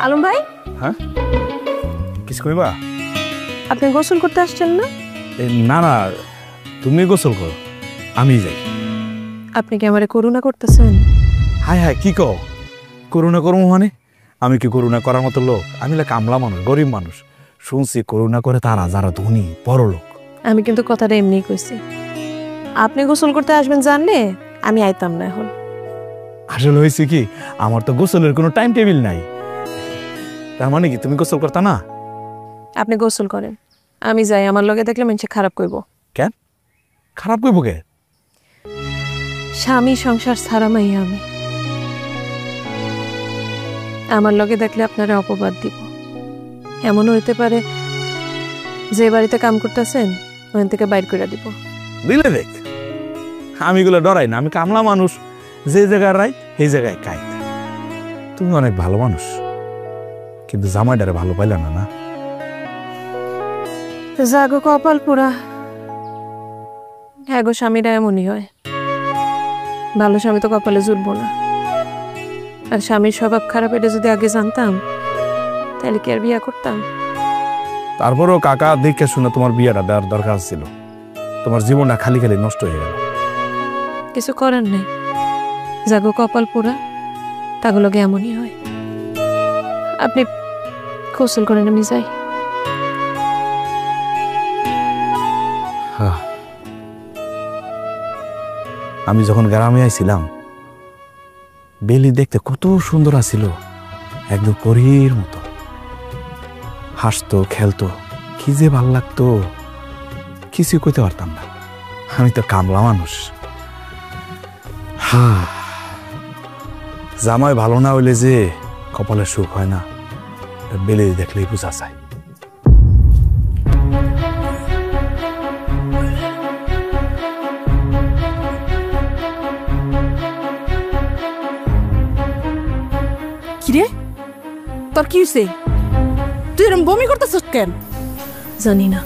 আলম ভাই, হ্যাঁ কিছু কইবা? আপনি গোসল করতে আসছেন না? না না, তুমি গোসল করো, আমি যাই। আপনি কি আমারে করুণা করতেছেন? হায় হায়, কি কও? করুণা করবো মানে? আমি কি করুণা করার মতো লোক? আমি কামলা মানুষ, গরিব মানুষ। শুনছি করুণা করে তারা যারা ধনী বড় লোক। আমি কিন্তু কথাটা এমনি কইছি। আপনি গোসল করতে আসবেন জানলে আমি আইতাম না এখন। আসলে হয়েছে কি, আমার তো গোসলের কোনো টাইম টেবিল নাই। তার মানে কি তুমি গোসল করতা না? আপনি গোসল করেন, আমি যাই। আমার লগে দেখলে মানুষ খারাপ কইব। কেন খারাপ কইব? কে? স্বামী সংসার ছাড়া মাইয়া আমি। আমার লগে দেখলে আপনারা অপবাদ দিব। এমনও হইতে পারে যে বাড়িতে কাম করতেছেন ওখান থেকে বাইর করে দিব। দিলে দেখ, আমি এগুলো ডরাই না। আমি কামলা মানুষ, যে জায়গায় রাই সেই জায়গায় কাই। তুমি অনেক ভালো মানুষ, কিন্তু জামাইটারে ভালো পাইলে না। না জাগো কপাল পুরা। হ্যাঁ গো, স্বামীরা এমনই হয়। ভালো স্বামী তো কপালে জুটবো না। আর স্বামীর স্বভাব খারাপ এটা যদি আগে জানতাম তাহলে কি আর বিয়া করতাম? তারপরও কাকা দেখে শুনে তোমার বিয়েটা দেওয়ার দরকার ছিল। তোমার জীবনটা খালি খালি নষ্ট হয়ে গেল। কিছু করার নেই, জাগো কপাল পুরা, তাগুলোকে এমনই হয়। আপনি গোসল করেন, আমি যাই। আমি যখন গ্রামে আইছিলাম, বেলি দেখতে কত সুন্দর আছিল, একদম পরীর মতো। হাসতো, খেলতো, কি যে ভাল লাগতো, কিছু কইতে পারতাম না। আমি তো কামলা মানুষ। জামাই ভালো না হইলে যে কপালে সুখ হয় না, বেলি দেখলেই বোঝা যায়। কিরে, তোর কি হইছে? তুই এরকম বমি করতেছিস কেন? জানি না।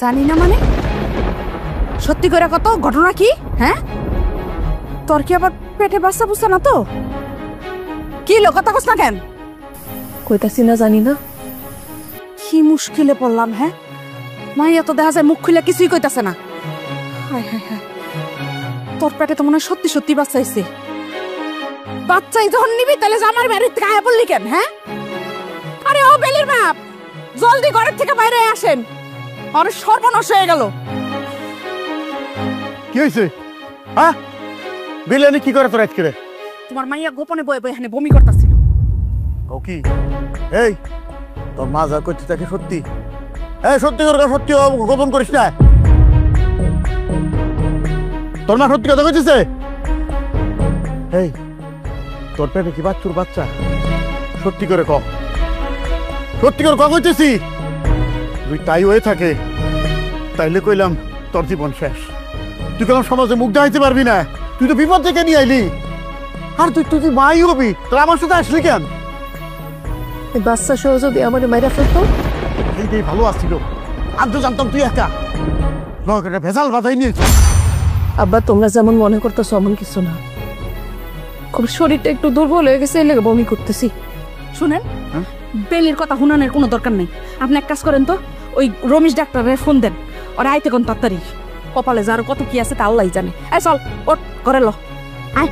জানি না মানে? সত্যি করে কত ঘটনা কি? হ্যাঁ, তোর কি আবার পেটে বাচ্চা বুঝছে না তো? কি লো, কথা কস না কেন? কইতাছি না, জানি না। কি মুশকিলে পড়লাম। হ্যাঁ, মাইয়া তো দেখা যায় মুখ খুলে কিছুই কইতাছে না। হায় হায় হায়, তোর পেটে তো মনে হয় সত্যি সত্যি বাচ্চা হইছে। বাচ্চাই যখন নিবি তাহলে আমার বাড়ির থেকে আয়া পড়লি কেন? হ্যাঁ, আরে ও বেলির বাপ, জলদি ঘরের থেকে বাইরে আসেন, আরে সর্বনাশ হয়ে গেল। কি হয়েছে? হ্যাঁ, বিলিয়ানি কি করে তোর আজকে? তোমার মাইয়া গোপনে বয়ে বয়ে এখানে বমি করতেছিল। ও কি? এই তোর মা যা করছে তাকে সত্যি? এই সত্যি করে সত্যি গোপন করিস না। তোর মা সত্যি কথা কইতেছে? এই তোর পেটে কি বাচ্চুর বাচ্চা? সত্যি করে ক, সত্যি করে কইতেছি। তুই তাই হয়ে থাকে তাইলে কইলাম তোর জীবন শেষ। তুই কেন সমাজে মুখ দেখাইতে পারবি না? তুই তো বিপদ থেকে নিয়ে আইলি। আর তুই তুই মাই হবি, তোর আমার সাথে আসলি কেন? বাচ্চা সহ যদি আমার মাইরা ফেলতো এইটাই ভালো আসছিল। আমি তো জানতাম তুই একা নগরে ভেজাল বাধাই নিয়েছ। আব্বা, তোমরা যেমন মনে করতেছো এমন কিছু না। আমার শরীরটা একটু দুর্বল হয়ে গেছে, এই লেগে বমি করতেছি। শুনেন, বেলির কথা হুনানের কোনো দরকার নেই। আপনি এক কাজ করেন তো, ওই রমেশ ডাক্তারের ফোন দেন, ওরা আইতে কোন তাড়াতাড়ি। কপালে যার কত কি আছে তা আল্লাহই জানে। এই চল, ওঠ, ঘরে ল, আয়।